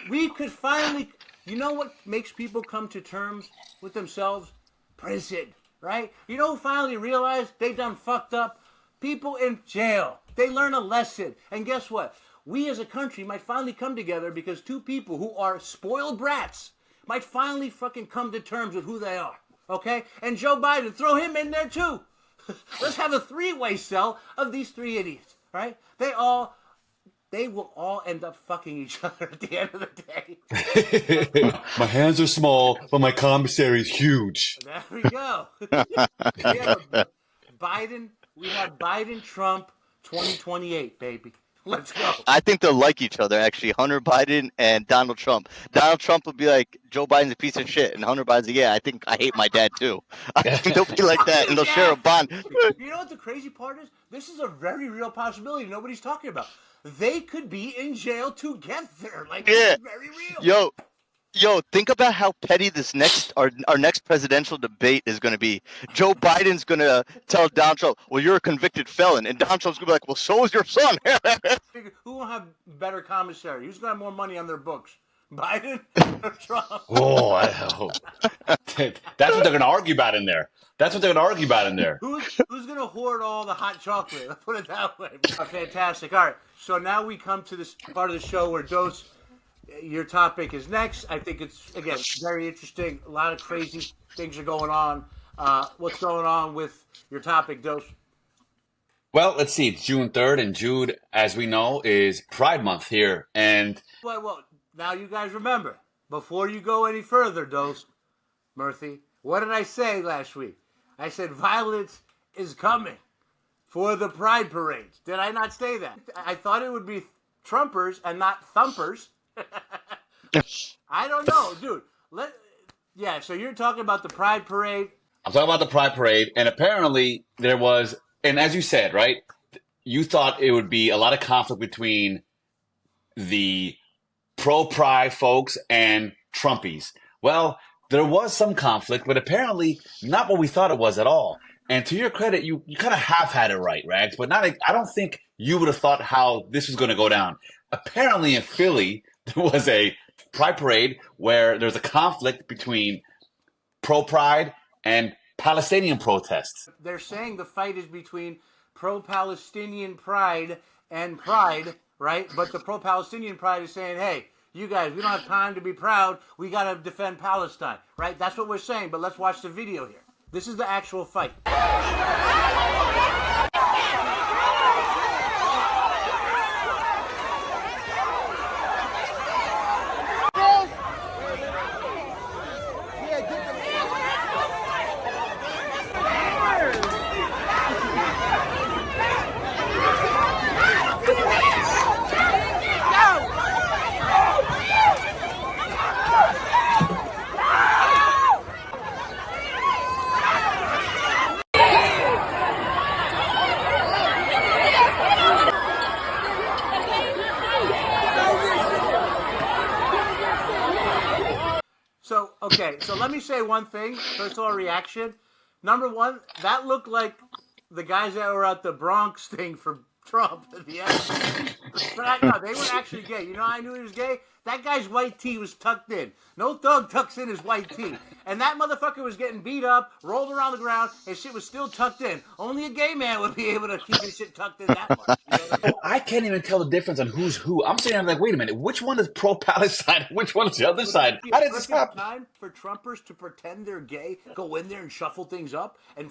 We could finally, you know what makes people come to terms with themselves? Prison, right? You know who finally realized they done fucked up? People in jail. They learn a lesson. And guess what? We as a country might finally come together because two people who are spoiled brats might finally fucking come to terms with who they are, okay? And Joe Biden, throw him in there too. Let's have a three-way cell of these three idiots, right? They will all end up fucking each other at the end of the day. My hands are small, but my commissary is huge. There we go. We have Biden, Trump, 2028, baby. Let's go. I think they'll like each other, actually. Hunter Biden and Donald Trump. Donald Trump will be like, Joe Biden's a piece of shit. And Hunter Biden's like, yeah, I think I hate my dad, too. I think they'll be like that, and they'll share a bond. You know what the crazy part is? This is a very real possibility nobody's talking about. They could be in jail together. Like, it's very real. Yo, think about how petty this our next presidential debate is going to be. Joe Biden's going to tell Donald Trump, well, you're a convicted felon. And Donald Trump's going to be like, well, so is your son. Who will have better commissary? Who's going to have more money on their books? Biden or Trump? Oh, I hope. That's what they're going to argue about in there. Who's going to hoard all the hot chocolate? Let's put it that way. Fantastic. All right. So now we come to this part of the show where Dose, your topic is next. I think it's, again, very interesting. A lot of crazy things are going on. What's going on with your topic, Dose? Well, let's see. It's June 3rd, and June, as we know, is Pride Month here. And Well, now you guys remember, before you go any further, Dose, Murphy, what did I say last week? I said violence is coming for the Pride parades. Did I not say that? I thought it would be Trumpers and not thumpers. I don't know, dude. So you're talking about the Pride parade. I'm talking about the Pride Parade, and apparently there was, and as you said, right, you thought it would be a lot of conflict between the pro-Pride folks and Trumpies. Well, there was some conflict, but apparently not what we thought it was at all. And to your credit, you kind of have had it right, Rags, but I don't think you would have thought how this was going to go down. Apparently in Philly, there was a Pride Parade where there's a conflict between pro-Pride and Palestinian protests. They're saying the fight is between pro-Palestinian pride and pride, right? But the pro-Palestinian pride is saying, hey, you guys, we don't have time to be proud. We got to defend Palestine, right? That's what we're saying, but let's watch the video here. This is the actual fight. So let me say one thing. First of all, reaction. Number one, that looked like the guys that were at the Bronx thing for Trump at the end. But no, they were actually gay. You know how I knew he was gay? That guy's white tee was tucked in. No thug tucks in his white tee. And that motherfucker was getting beat up, rolled around the ground, and shit was still tucked in. Only a gay man would be able to keep his shit tucked in that much. You know? I can't even tell the difference on who's who. I'm sitting there like, wait a minute, which one is pro-Palestine? Which one is the other side? How did this happen? Time for Trumpers to pretend they're gay, go in there and shuffle things up, and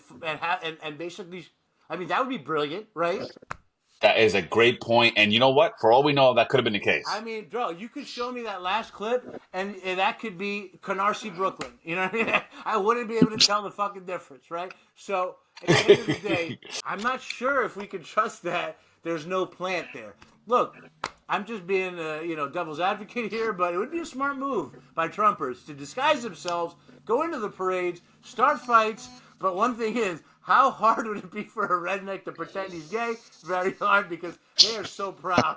basically, I mean, that would be brilliant, right? That is a great point, and you know what? For all we know, that could have been the case. I mean, bro, you could show me that last clip, and that could be Canarsie, Brooklyn. You know what I mean? I wouldn't be able to tell the fucking difference, right? So At the end of the day, I'm not sure if we can trust that there's no plant there. Look, I'm just being, devil's advocate here, but it would be a smart move by Trumpers to disguise themselves, go into the parades, start fights. But one thing is, how hard would it be for a redneck to pretend he's gay? Very hard, because they are so proud.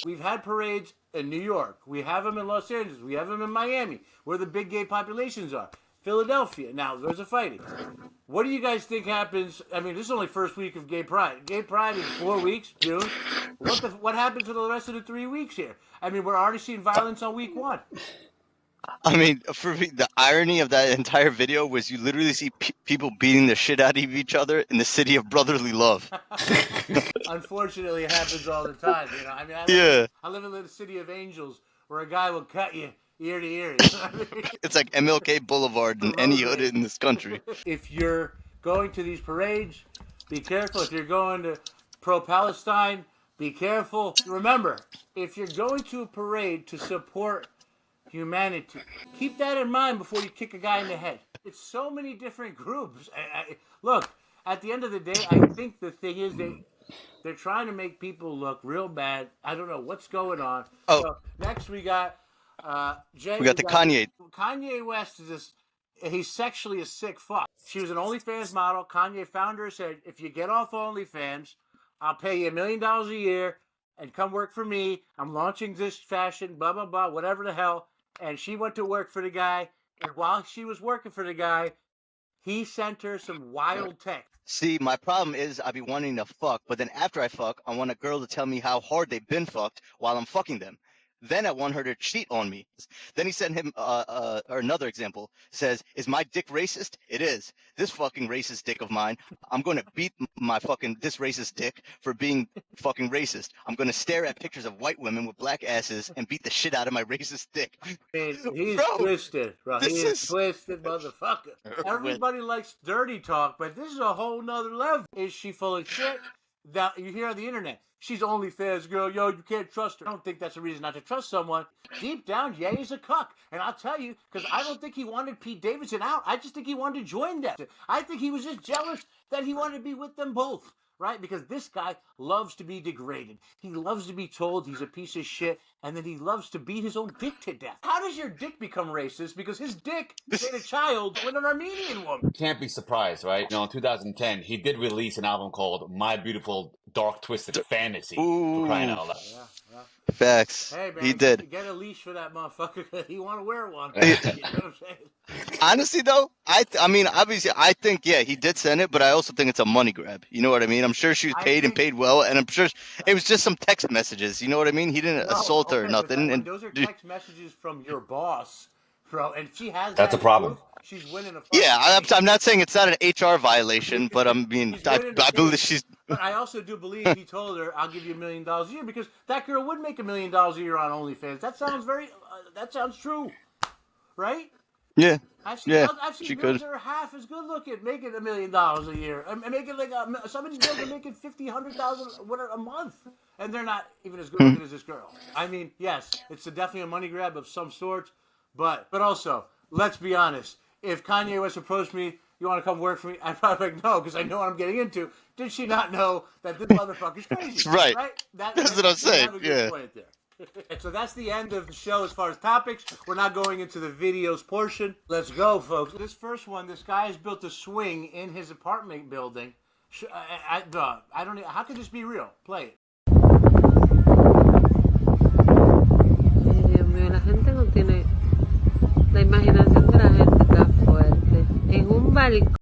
We've had parades in New York. We have them in Los Angeles. We have them in Miami, where the big gay populations are. Philadelphia. Now, there's a fighting. What do you guys think happens? I mean, this is only first week of Gay Pride. Gay Pride is 4 weeks, June. What happens for the rest of the 3 weeks here? I mean, we're already seeing violence on week 1. I mean, for me, the irony of that entire video was you literally see people beating the shit out of each other in the city of brotherly love. Unfortunately, it happens all the time. I mean, I live in the city of angels, where a guy will cut you ear to ear. You know what I mean? It's like MLK Boulevard in any hood in this country. If you're going to these parades, be careful. If you're going to pro-Palestine, be careful. Remember, if you're going to a parade to support humanity, keep that in mind before you kick a guy in the head. It's so many different groups. Look, at the end of the day, I think the thing is they're trying to make people look real bad. I don't know what's going on. Oh. So next we got Jay. We got the Kanye. Kanye West is he's sexually a sick fuck. She was an OnlyFans model. Kanye found her, said, if you get off OnlyFans, I'll pay you $1 million a year and come work for me. I'm launching this fashion, blah, blah, blah, whatever the hell. And she went to work for the guy. And while she was working for the guy, he sent her some wild text. See, my problem is I be wanting to fuck, but then after I fuck, I want a girl to tell me how hard they've been fucked while I'm fucking them. Then I want her to cheat on me. Then he sent him or another example. Says, is my dick racist? It is. This fucking racist dick of mine, I'm going to beat this racist dick for being fucking racist. I'm going to stare at pictures of white women with black asses and beat the shit out of my racist dick. Man, he's twisted, bro. He is twisted, motherfucker. Everybody likes dirty talk, but this is a whole nother level. Is she full of shit? That you hear on the internet. She's OnlyFans girl, yo, you can't trust her. I don't think that's a reason not to trust someone. Deep down, yeah, he's a cuck. And I'll tell you, because I don't think he wanted Pete Davidson out. I just think he wanted to join them. I think he was just jealous that he wanted to be with them both, right? Because this guy loves to be degraded. He loves to be told he's a piece of shit, and then he loves to beat his own dick to death. How does your dick become racist? Because his dick made a child with an Armenian woman. Can't be surprised, right? In 2010, he did release an album called My Beautiful Dark Twisted Fantasy. For crying out loud. Yeah. Facts. Hey, man, he did. Get a leash for that motherfucker. He want to wear one. You know what I'm saying? Honestly, though, I mean, obviously, I think, yeah, he did send it, but I also think it's a money grab. You know what I mean? I'm sure she was paid and paid well, and I'm sure it was just some text messages. You know what I mean? He didn't assault her or nothing. And those are text messages from your boss, bro. And she has that's that a problem. She's winning a fight. Yeah, I'm not saying it's not an HR violation, but I mean, I believe she's. But I also do believe he told her, "I'll give you $1 million a year," because that girl would make $1 million a year on OnlyFans. That sounds that sounds true, right? Yeah. I've seen girls that are half as good looking making $1 million a year. And making like some of these girls are making $50,000, $100,000 a month, and they're not even as good looking as this girl. I mean, yes, it's definitely a money grab of some sort, but also let's be honest. If Kanye West approached me, you want to come work for me? I'd probably be like, no, because I know what I'm getting into. Did she not know that this motherfucker's crazy? Right. That's what I'm saying. Have a good point there. And so that's the end of the show as far as topics. We're not going into the videos portion. Let's go, folks. This first one, this guy has built a swing in his apartment building. I don't know. How could this be real? Play it. Dios mío, la gente no tiene... La imaginación de la gente está fuerte. En un balcón.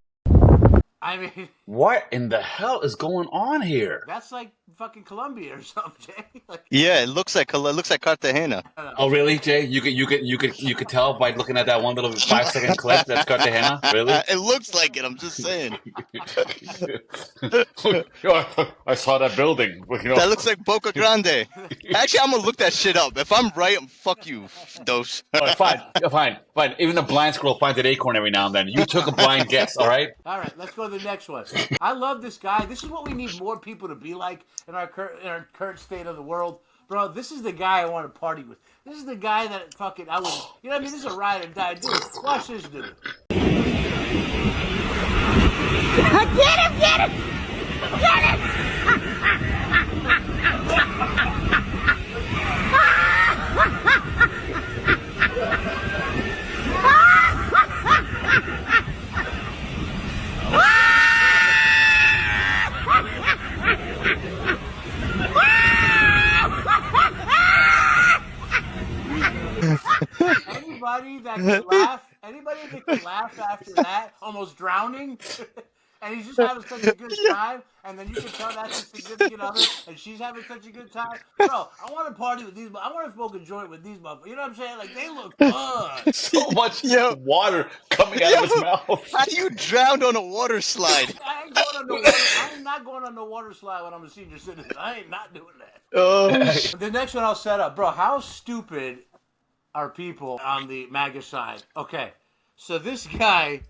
I mean, what in the hell is going on here? That's like fucking Colombia or something, Jay. Yeah, it looks like Cartagena. Oh, really, Jay? You could tell by looking at that one little 5-second clip. That's Cartagena, really? It looks like it. I'm just saying. I saw that building. That looks like Boca Grande. Actually, I'm gonna look that shit up. If I'm right, fuck you, Dose. Fine. Even the blind squirrel finds an acorn every now and then. You took a blind guess, all right? All right, let's go to the next one. I love this guy. This is what we need more people to be like in our current state of the world. Bro, this is the guy I want to party with. This is the guy that fucking I would, you know what I mean? This is a ride or die dude. Watch this dude. Anybody that can laugh after that, almost drowning, and he's just having such a good time, and then you can tell that's his significant other, and she's having such a good time. Bro, I want to party with these. I want to smoke a joint with these motherfuckers. You know what I'm saying? Like, they look fun. So much Yo. water coming out of his mouth. How do you drown on a water slide? I ain't going on no water. I am not going on no water slide when I'm a senior citizen. I ain't not doing that. Oh, The next one I'll set up, bro. How stupid are people on the MAGA side? Okay, so this guy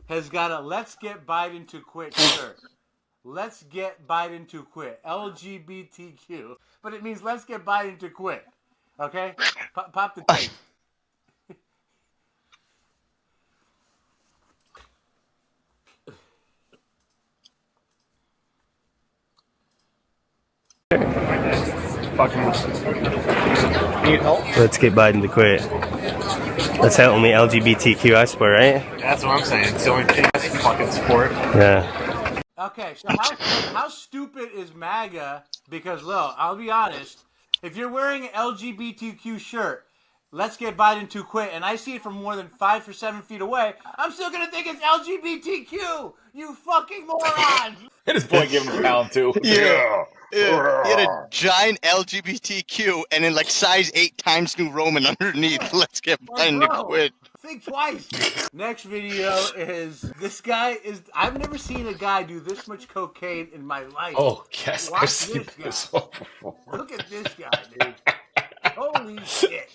has got a "Let's get Biden to quit" shirt. Let's get Biden to quit. LGBTQ, but it means let's get Biden to quit. Okay, pop the tape. Let's get Biden to quit. That's how only LGBTQ I support, right? That's what I'm saying. It's the only thing I fucking support. Yeah. Okay, so how stupid is MAGA? Because, look, I'll be honest. If you're wearing an LGBTQ shirt, let's get Biden to quit, and I see it from more than 5 or 7 feet away, I'm still going to think it's LGBTQ! You fucking moron! And his boy gave him a pound, too. Yeah. He had a giant LGBTQ and then like size 8 Times New Roman underneath. Let's get Biden to quit. Think twice. Next video is this guy is. I've never seen a guy do this much cocaine in my life. Oh, yes. Watch I've seen this this guy. one before. Look at this guy, dude. Holy shit.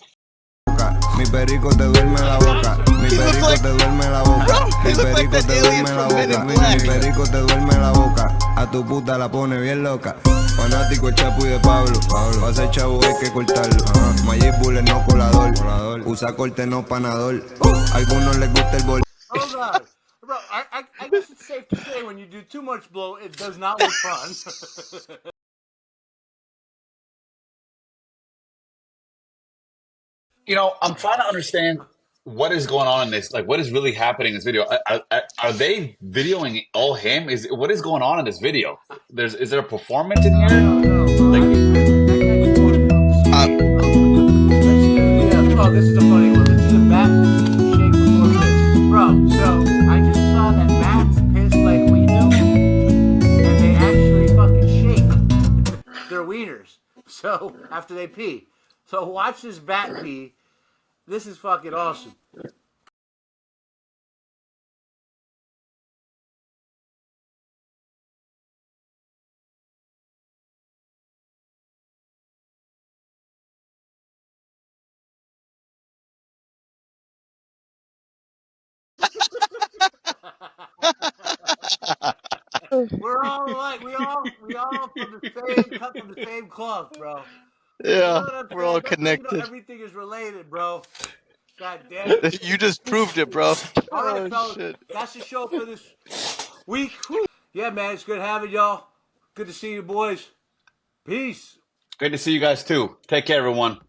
Mi perico te duerme la boca. Mi perico te duerme la boca. Mi perico te duerme la boca. Mi perico te duerme la boca. A tu puta la pone bien loca. Fanático Chapo y de Pablo. Pa' ser chavo hay que cortarlo. Magic Bullet no colador. Usa corte no panador. Algunos les gusta el bol. Hold on. Bro, I guess it's safe to say when you do too much blow, it does not look fun. You know, I'm trying to understand what is going on in this. Like, what is really happening in this video? Are they videoing all him? What is going on in this video? Is there a performance in here? Oh, this is a funny one. This is a bat shake before piss. Bro, so I just saw that bats piss like we do, and they actually fucking shake their wieners. So, after they pee. So watch this bat pee. This is fucking awesome. We're all like we all from the same cloth, bro. Yeah, You know we're all That's how you connected. know everything is related, bro. God damn it. You just proved it, bro. All right, Oh, fellas, shit. that's the show for this week. Whew. Yeah, man, it's good having y'all. Good to see you, boys. Peace. Great to see you guys, too. Take care, everyone.